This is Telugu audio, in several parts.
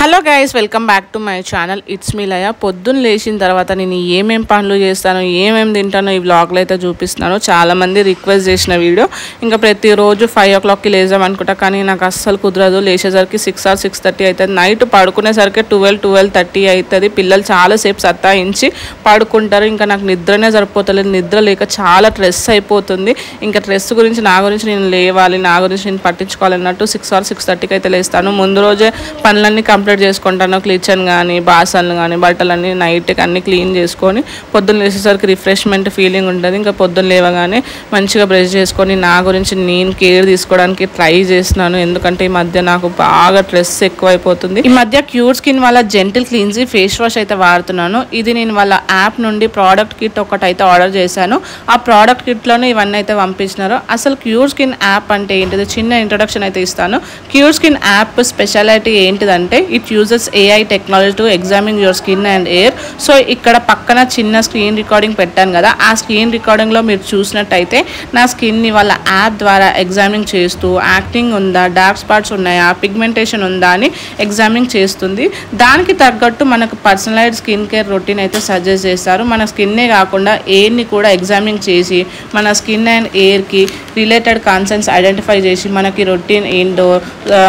Hello guys, welcome back to my channel. It's me Laya. పొద్దున్న లేచిన తర్వాత నేను ఏమేం పనులు చేస్తాను, ఏమేమి తింటానో ఈ వ్లాగ్లో అయితే చూపిస్తున్నాను. చాలామంది రిక్వెస్ట్ చేసిన వీడియో. ఇంకా ప్రతిరోజు 5 o'clockకి లేసాం అనుకుంటా, కానీ నాకు అస్సలు కుదరదు. లేచేసరికి 6 or 6:30 అవుతుంది. నైట్ పడుకునేసరికి 12-12:30 అవుతుంది. పిల్లలు చాలాసేపు సత్తాయించి పడుకుంటారు. ఇంకా నాకు నిద్రనే సరిపోతలేదు. నిద్ర లేక చాలా స్ట్రెస్ అయిపోతుంది. ఇంకా స్ట్రెస్ గురించి నా గురించి నేను లేవాలి, నా గురించి నేను పట్టించుకోవాలన్నట్టు 6 or 6:30కి అయితే లేస్తాను. ముందు రోజే పనులన్నీ కంప్లీట్ చేసుకుంటాను. కిచెన్ కానీ, బాసన్లు కానీ, బట్టలన్నీ నైట్కి అన్నీ క్లీన్ చేసుకొని పొద్దున్న లేచేసరికి రిఫ్రెష్మెంట్ ఫీలింగ్ ఉంటుంది. ఇంకా పొద్దున్న లేవగానే మంచిగా బ్రష్ చేసుకొని నా గురించి నేను కేర్ తీసుకోవడానికి ట్రై చేస్తున్నాను. ఎందుకంటే ఈ మధ్య నాకు బాగా స్ట్రెస్ ఎక్కువైపోతుంది. ఈ మధ్య క్యూర్ స్కిన్ వాళ్ళ జెంటిల్ క్లీన్జీ ఫేస్ వాష్ అయితే వాడుతున్నాను. ఇది నేను వాళ్ళ యాప్ నుండి ప్రోడక్ట్ కిట్ ఒకటి అయితే ఆర్డర్ చేశాను. ఆ ప్రోడక్ట్ కిట్లోనే ఇవన్నీ అయితే పంపించినారు. అసలు క్యూర్ స్కిన్ యాప్ అంటే ఏంటిది చిన్న ఇంట్రొడక్షన్ అయితే ఇస్తాను. క్యూర్ స్కిన్ యాప్ స్పెషాలిటీ ఏంటిదంటే it uses AI technology to examine your skin and air. So ఇక్కడ పక్కన చిన్న స్క్రీన్ రికార్డింగ్ పెట్టాను కదా, ఆ స్క్రీన్ రికార్డింగ్లో మీరు చూసినట్టయితే నా స్కిన్ని వాళ్ళ యాప్ ద్వారా ఎగ్జామిన్ చేస్తూ యాక్టింగ్ ఉందా, డార్క్ స్పాట్స్ ఉన్నాయా, పిగ్మెంటేషన్ ఉందా అని ఎగ్జామిన్ చేస్తుంది. దానికి తగ్గట్టు మనకు పర్సనలైజ్డ్ స్కిన్ కేర్ రొటీన్ అయితే సజెస్ట్ చేస్తారు. మన స్కిన్నే కాకుండా ఎయిర్ని కూడా ఎగ్జామిన్ చేసి మన skin and ఎయిర్కి related concerns identify చేసి మనకి రొటీన్ ఏంటో,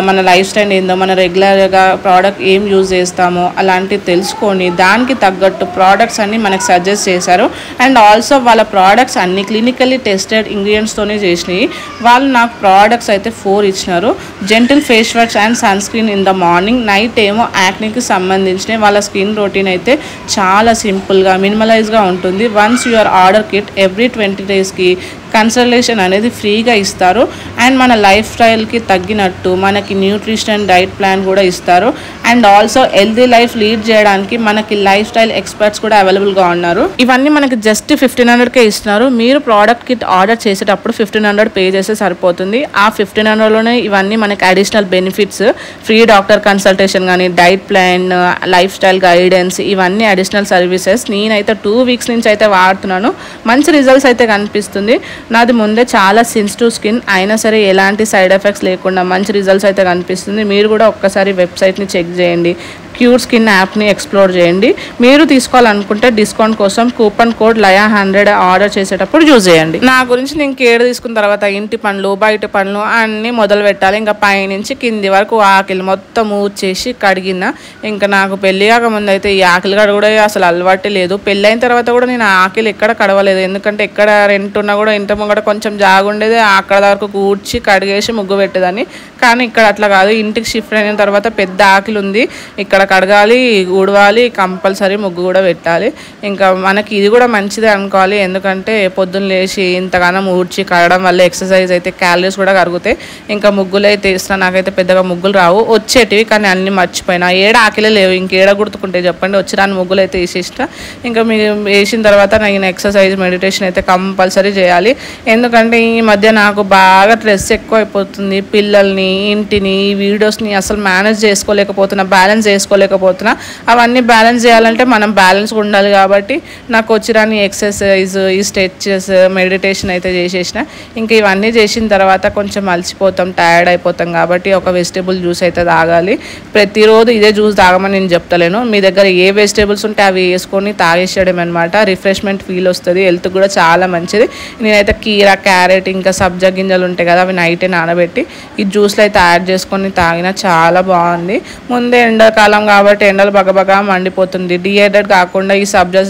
మన లైఫ్ స్టైల్ ఏందో, మన రెగ్యులర్గా ప్రోడక్ట్ ఏం యూజ్ చేస్తామో అలాంటివి తెలుసుకొని దానికి తగ్గట్టు ప్రోడక్ట్స్ అన్ని మనకు సజెస్ట్ చేశారు. అండ్ ఆల్సో వాళ్ళ ప్రోడక్ట్స్ అన్ని క్లినికల్లీ టెస్టెడ్ ఇంగ్రీడియంట్స్తోనే చేసినాయి. వాళ్ళు నాకు ప్రోడక్ట్స్ అయితే 4 ఇచ్చినారు. Gentle face wash and sunscreen in the morning, night ఏమో యాక్నీకి సంబంధించినవి. వాళ్ళ స్కిన్ రొటీన్ అయితే చాలా సింపుల్గా మినిమలైజ్గా ఉంటుంది. Once your order kit every 20 daysకి కన్సల్టేషన్ అనేది ఫ్రీగా ఇస్తారు. అండ్ మన లైఫ్ స్టైల్కి తగ్గినట్టు మనకి న్యూట్రిషన్ డైట్ ప్లాన్ కూడా ఇస్తారు. And also healthy life lead చేయడానికి మనకి లైఫ్ స్టైల్ ఎక్స్పర్ట్స్ కూడా అవైలబుల్గా ఉన్నారు. ఇవన్నీ మనకి జస్ట్ 1500కే ఇస్తున్నారు. మీరు ప్రోడక్ట్ కిట్ ఆర్డర్ చేసేటప్పుడు 1500 పే చేస్తే సరిపోతుంది. ఆ 1500లోనే ఇవన్నీ మనకి additional benefits, free doctor consultation కానీ, diet plan, life style guidance, ఇవన్నీ అడిషనల్ సర్వీసెస్. నేనైతే 2 weeks నుంచి అయితే వాడుతున్నాను. మంచి రిజల్ట్స్ అయితే కనిపిస్తుంది. నాది ముందే చాలా సెన్సిటివ్ స్కిన్ అయినా సరే ఎలాంటి సైడ్ ఎఫెక్ట్స్ లేకుండా మంచి రిజల్ట్స్ అయితే కనిపిస్తుంది. మీరు కూడా ఒక్కసారి వెబ్సైట్ని చెక్ చేయండి, క్యూర్ స్కిన్ యాప్ని ఎక్స్ప్లోర్ చేయండి. మీరు తీసుకోవాలనుకుంటే డిస్కౌంట్ కోసం కూపన్ కోడ్ LAYA100 ఆర్డర్ చేసేటప్పుడు యూజ్ చేయండి. నా గురించి నేను కేర్ తీసుకున్న తర్వాత ఇంటి పనులు, బయట పనులు అన్నీ మొదలు పెట్టాలి. ఇంకా పైనుంచి కింది వరకు ఆకిలి మొత్తం ఊడ్చేసి కడిగిన. ఇంకా నాకు పెళ్లి కాకముందు అయితే ఈ ఆకిలి కడగ అసలు అలవాటే లేదు. పెళ్ళి అయిన తర్వాత కూడా నేను ఆకిలి ఎక్కడ కడవలేదు. ఎందుకంటే ఎక్కడ రెంట్ ఉన్నా కూడా ఇంటి ముంగట కొంచెం జాగుండేది, అక్కడ వరకు ఊడ్చి కడిగేసి ముగ్గు పెట్టేదాన్ని. కానీ ఇక్కడ అట్లా కాదు. ఇంటికి షిఫ్ట్ అయిన తర్వాత పెద్ద ఆకిలి ఉంది, ఇక్కడ కడగాలి, ఊడవాలి, కంపల్సరీ ముగ్గు కూడా పెట్టాలి. ఇంకా మనకి ఇది కూడా మంచిదే అనుకోవాలి. ఎందుకంటే పొద్దున్న లేచి ఇంతగానం ఊడ్చి కడగడం వల్ల ఎక్సర్సైజ్ అయితే క్యాలరీస్ కూడా కరుగుతాయి. ఇంకా ముగ్గులు అయితే వేస్తున్నా. నాకైతే పెద్దగా ముగ్గులు రావు, వచ్చేటివి కానీ అన్నీ మర్చిపోయినా. ఏడ ఆకిలే లేవు, ఇంకేడ గుర్తుకుంటే చెప్పండి. వచ్చి రాని ముగ్గులు అయితే వేసేసిన. ఇంకా మీరు వేసిన తర్వాత నేను ఎక్సర్సైజ్, మెడిటేషన్ అయితే కంపల్సరీ చేయాలి. ఎందుకంటే ఈ మధ్య నాకు బాగా స్ట్రెస్ ఎక్కువ అయిపోతుంది. పిల్లల్ని, ఇంటిని, ఈ వీడియోస్ని అసలు మేనేజ్ చేసుకోలేకపోతున్నా, బ్యాలెన్స్ చేసుకోలేకపోతున్నా. అవన్నీ బ్యాలెన్స్ చేయాలంటే మనం బ్యాలెన్స్ ఉండాలి. కాబట్టి నాకు వచ్చిరాని ఎక్సర్సైజ్, ఈ స్ట్రెచెస్, మెడిటేషన్ అయితే చేసేసిన. ఇంకా ఇవన్నీ చేసిన తర్వాత కొంచెం అలసిపోతాం, టైర్డ్ అయిపోతాం. కాబట్టి ఒక వెజిటేబుల్ జ్యూస్ అయితే తాగాలి. ప్రతిరోజు ఇదే జ్యూస్ తాగమని నేను చెప్తలేను. మీ దగ్గర ఏ వెజిటేబుల్స్ ఉంటే అవి వేసుకొని తాగేసేయడం అనమాట. రిఫ్రెష్మెంట్ ఫీల్ వస్తుంది, హెల్త్ కూడా చాలా మంచిది. నేనైతే కీరా, క్యారెట్, ఇంకా సబ్జా గింజలు ఉంటాయి కదా, అవి నైటే నానబెట్టి ఈ జ్యూస్లో అయితే యాడ్ చేసుకొని తాగినా చాలా బాగుంది. ముందే ఎండాకాలం కాబట్టి ఎండలు బగబగా మండిపోతుంది. డిహైడ్రేట్ కాకుండా ఈ సబ్జా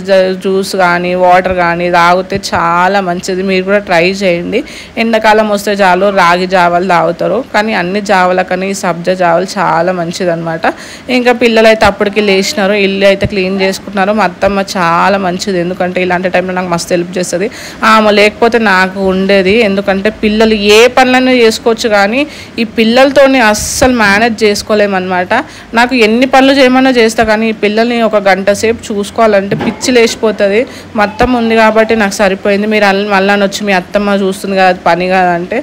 జ్యూస్ కానీ, వాటర్ కానీ తాగితే చాలా మంచిది. మీరు కూడా ట్రై చేయండి. ఎండాకాలం వస్తే చాలు రాగి జావలు తాగుతారు, కానీ అన్ని జావల కన్నా ఈ సబ్జా జావలు చాలా మంచిది అనమాట. ఇంకా పిల్లలు అయితే అప్పటికి లేచినారు, ఇల్లు అయితే క్లీన్ చేసుకుంటున్నారు. మా అత్తమ్మ చాలా మంచిది. ఎందుకంటే ఇలాంటి టైంలో నాకు మస్తు హెల్ప్ చేస్తుంది. ఆమె లేకపోతే నాకు ఉండేది. ఎందుకంటే పిల్లలు ఏ పనులైనా చేసుకోవచ్చు, కానీ ఈ పిల్లలతోని అస్సలు మేనేజ్ చేసుకోలేమన్నమాట. నాకు ఎన్ని పనులు చేయమన్నా చేస్తా, కానీ ఈ పిల్లల్ని ఒక గంట సేపు చూసుకోవాలంటే పిచ్చి లేచిపోతుంది. మా అత్తమ్మ ఉంది కాబట్టి నాకు సరిపోయింది. మీరు మళ్ళీ వచ్చి మీ అత్తమ్మ చూస్తుంది కదా, అది పని కాదంటే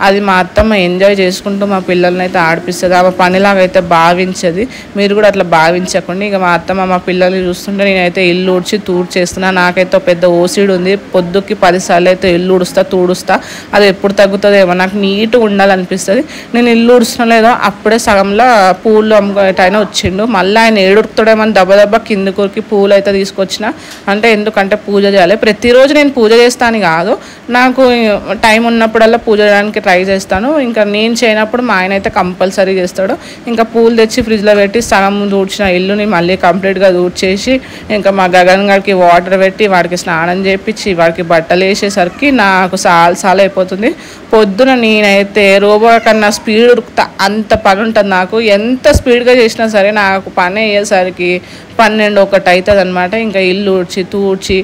అది మా అత్తమ్మ ఎంజాయ్ చేసుకుంటూ మా పిల్లల్ని అయితే ఆడిపిస్తుంది. ఆమె పనిలాగా అయితే భావించది. మీరు కూడా అట్లా భావించకండి. ఇక మా అత్తమ్మ మా పిల్లల్ని చూస్తుంటే నేనైతే ఇల్లు ఊడ్చి తూడ్చేస్తున్నా. నాకైతే పెద్ద ఓసిడ్ ఉంది. పొద్దుకి 10 సార్లు అయితే ఇల్లు ఊడుస్తా, తూడుస్తా. అది ఎప్పుడు తగ్గుతుందేమో, నాకు నీట్గా ఉండాలనిపిస్తుంది. నేను ఇల్లు ఊడుస్తున్నా లేదో అప్పుడే సగంలో పూలు అమ్ముకోటైనా వచ్చిండు. మళ్ళీ ఆయన ఏడుకుతాడేమని దెబ్బ కింద కొరికి పూలు అయితే తీసుకొచ్చిన. అంటే ఎందుకంటే పూజ చేయాలి. ప్రతిరోజు నేను పూజ చేస్తాను కాదు, నాకు టైం ఉన్నప్పుడల్లా పూజ చేయడానికి ట్రై చేస్తాను. ఇంకా నేను చేయనప్పుడు మా ఆయన అయితే కంపల్సరీ చేస్తాడు. ఇంకా పూలు తెచ్చి ఫ్రిడ్జ్లో పెట్టి సగం దూడ్చిన ఇల్లుని మళ్ళీ కంప్లీట్గా దూడ్చేసి ఇంకా మా గగన్ గారికి వాటర్ పెట్టి వాడికి స్నానం చేయించి వాడికి బట్టలు వేసేసరికి నాకు చాలా అయిపోతుంది. పొద్దున నేనైతే రోబో కన్నా స్పీడ్ ఉరుకుతా, అంత పని ఉంటుంది నాకు. ఎంత స్పీడ్గా చేసినా సరే నాకు పని అయ్యేసరికి 12, 1 అవుతుంది అనమాట. ఇంకా ఇల్లు తూడ్చి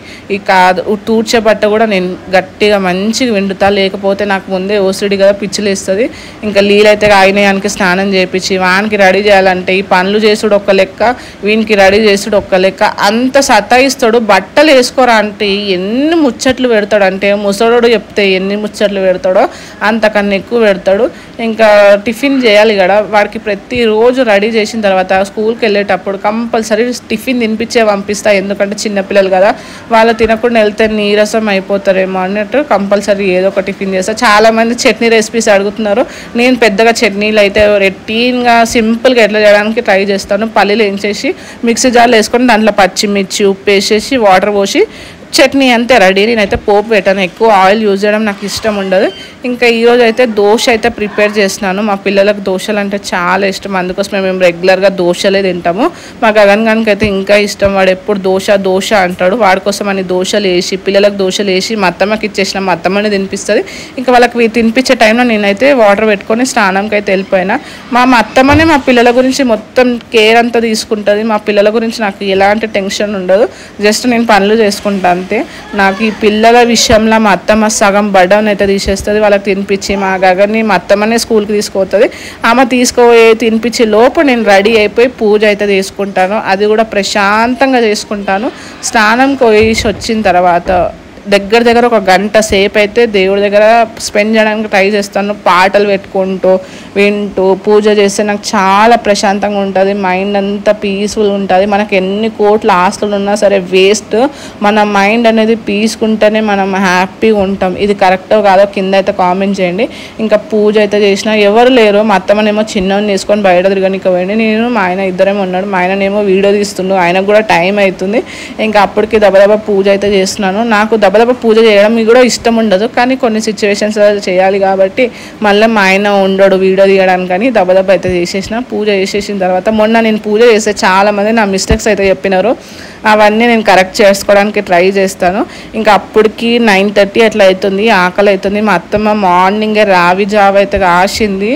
తూడ్చే బట్ట కూడా నేను గట్టిగా మంచిగా విండుతా, లేకపోతే నాకు ముందే ఓసిడి కదా పిచ్చిలేస్తుంది. ఇంకా నీళ్ళైతే ఆయనకి స్నానం చేయించి వానికి రెడీ చేయాలంటే ఈ పనులు చేసుడు ఒక్క లెక్క, వీనికి రెడీ చేసుడు ఒక్క లెక్క, అంత సతాయిస్తాడు. బట్టలు వేసుకోరా అంటే ఎన్ని ముచ్చట్లు పెడతాడు అంటే ముసలోడు చెప్తే ఎన్ని ముచ్చట్లు పెడతాడో అంతకన్నా ఎక్కువ పెడతాడు. ఇంకా టిఫిన్ చేయాలి కదా వాడికి. ప్రతిరోజు రెడీ చేసిన తర్వాత స్కూల్కి వెళ్ళేటప్పుడు కంపల్సరీ టిఫిన్ తినిపించే పంపిస్తా. ఎందుకంటే చిన్నపిల్లలు కదా, వాళ్ళు తినకుండా వెళ్తే నీరసం అయిపోతారేమో అన్నట్టు కంపల్సరీ ఏదో ఒక టిఫిన్ చేస్తా. చాలామంది చట్నీ రెసిపీస్ అడుగుతున్నారు. నేను పెద్దగా చట్నీలు అయితే రొటీన్గా సింపుల్గా ఎట్లా చేయడానికి ట్రై చేస్తాను. పల్లీలు వేయించేసి మిక్సీ జార్లో వేసుకొని దాంట్లో పచ్చిమిర్చి ఉప్పు వేసేసి వాటర్ పోసి చట్నీ అంతే రెడీ. నేనైతే పోపు పెట్టాను, ఎక్కువ ఆయిల్ యూజ్ చేయడం నాకు ఇష్టం ఉండదు. ఇంకా ఈరోజు అయితే దోశ అయితే ప్రిపేర్ చేస్తున్నాను. మా పిల్లలకు దోశలు అంటే చాలా ఇష్టం, అందుకోసమే మేము రెగ్యులర్గా దోశలే తింటాము. మా గగన్ గానికి అయితే ఇంకా ఇష్టం, వాడు ఎప్పుడు దోశ అంటాడు. వాడి కోసం అని దోశలు వేసి పిల్లలకు దోశలు వేసి మా అత్తమ్మకి ఇచ్చేసిన, మా అత్తమ్మని తినిపిస్తుంది. ఇంకా వాళ్ళకి తినిపించే టైంలో నేనైతే వాటర్ పెట్టుకొని స్నానంకి అయితే వెళ్ళిపోయినా. మా అత్తమ్మనే మా పిల్లల గురించి మొత్తం కేర్ అంతా తీసుకుంటుంది. మా పిల్లల గురించి నాకు ఎలాంటి టెన్షన్ ఉండదు, జస్ట్ నేను పనులు చేసుకుంటాను అంతే. నాకు ఈ పిల్లల విషయంలో మా అత్తమ్మ సగం బర్డన్ అయితే తీసేస్తుంది. వాళ్ళకి తినిపించి మా గగన్ని మా అత్తమ్మనే స్కూల్కి తీసుకుపోతుంది. ఆమె తినిపించి లోపు నేను రెడీ అయిపోయి పూజ అయితే చేసుకుంటాను. అది కూడా ప్రశాంతంగా చేసుకుంటాను. స్నానం పోయేసి వచ్చిన తర్వాత దగ్గర ఒక గంట సేపు అయితే దేవుడి దగ్గర స్పెండ్ చేయడానికి ట్రై చేస్తాను. పాటలు పెట్టుకుంటూ వింటూ పూజ చేస్తే నాకు చాలా ప్రశాంతంగా ఉంటుంది. మైండ్ అంతా పీస్ఫుల్ ఉంటుంది. మనకి ఎన్ని కోట్ల ఆస్తులు ఉన్నా సరే వేస్ట్. మన మైండ్ అనేది పీస్కుంటేనే మనం హ్యాపీగా ఉంటాం. ఇది కరెక్టో కాదో కింద అయితే కామెంట్ చేయండి. ఇంకా పూజ అయితే చేసిన ఎవరు లేరు. మా అత్తమ్మనేమో చిన్నని తీసుకొని బయట తిరగనికి పోయింది. నేను మా ఆయన ఇద్దరేమో ఉన్నాడు. మా ఆయననేమో వీడియో తీస్తుండు, ఆయనకు కూడా టైం అవుతుంది. ఇంకా అప్పటికి దబదబా పూజ అయితే చేస్తున్నాను. నాకు దబదబా పూజ చేయడం కూడా ఇష్టం ఉండదు, కానీ కొన్ని సిచ్యువేషన్స్ చేయాలి కాబట్టి మళ్ళీ మా ఆయన ఉండడు వీడియో తీయడానికి అని దబదబా అయితే చేసేసిన. పూజ చేసేసిన తర్వాత మొన్న నేను పూజ చేస్తే చాలామంది నా మిస్టేక్స్ అయితే చెప్పినారు. అవన్నీ నేను కరెక్ట్ చేసుకోవడానికి ట్రై చేస్తాను. ఇంకా అప్పటికి 9:30 అట్లా అవుతుంది, ఆకలి అవుతుంది. మా అత్తమ్మ మార్నింగే రావి జావ అయితే కాసింది.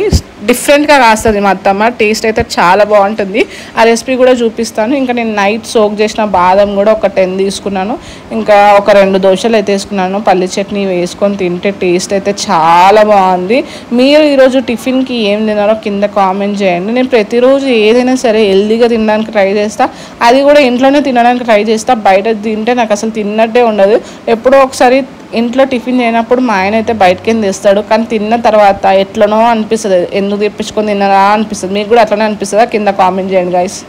డిఫరెంట్గా కాస్తుంది మా అత్తమ్మ, టేస్ట్ అయితే చాలా బాగుంటుంది. ఆ రెసిపీ కూడా చూపిస్తాను. ఇంకా నేను నైట్ సోక్ చేసిన బాదం కూడా ఒక 10 తీసుకున్నాను. ఇంకా ఒక 2 దోశలు అయితే వేసుకున్నాను. పల్లి చట్నీ వేసుకొని తింటే టేస్ట్ అయితే చాలా బాగుంది. మీరు ఈరోజు టిఫిన్కి ఏం తిన్నారో కింద కామెంట్ చేయండి. నేను ప్రతిరోజు ఏదైనా సరే హెల్దీగా తినడానికి ట్రై చేస్తా, అది కూడా ఇంట్లోనే తినడానికి ట్రై చేస్తా. బయట తింటే నాకు అసలు తిన్నట్టే ఉండదు. ఎప్పుడో ఒకసారి ఇంట్లో టిఫిన్ చేయనప్పుడు మా ఆయన అయితే బయటకి తెస్తాడు, కానీ తిన్న తర్వాత ఎట్లనో అనిపిస్తుంది, ఎందుకు తెప్పించుకొని తిన్నారా అనిపిస్తుంది. మీకు కూడా అట్లనే అనిపిస్తుందా? కింద కామెంట్ చేయండి గైస్.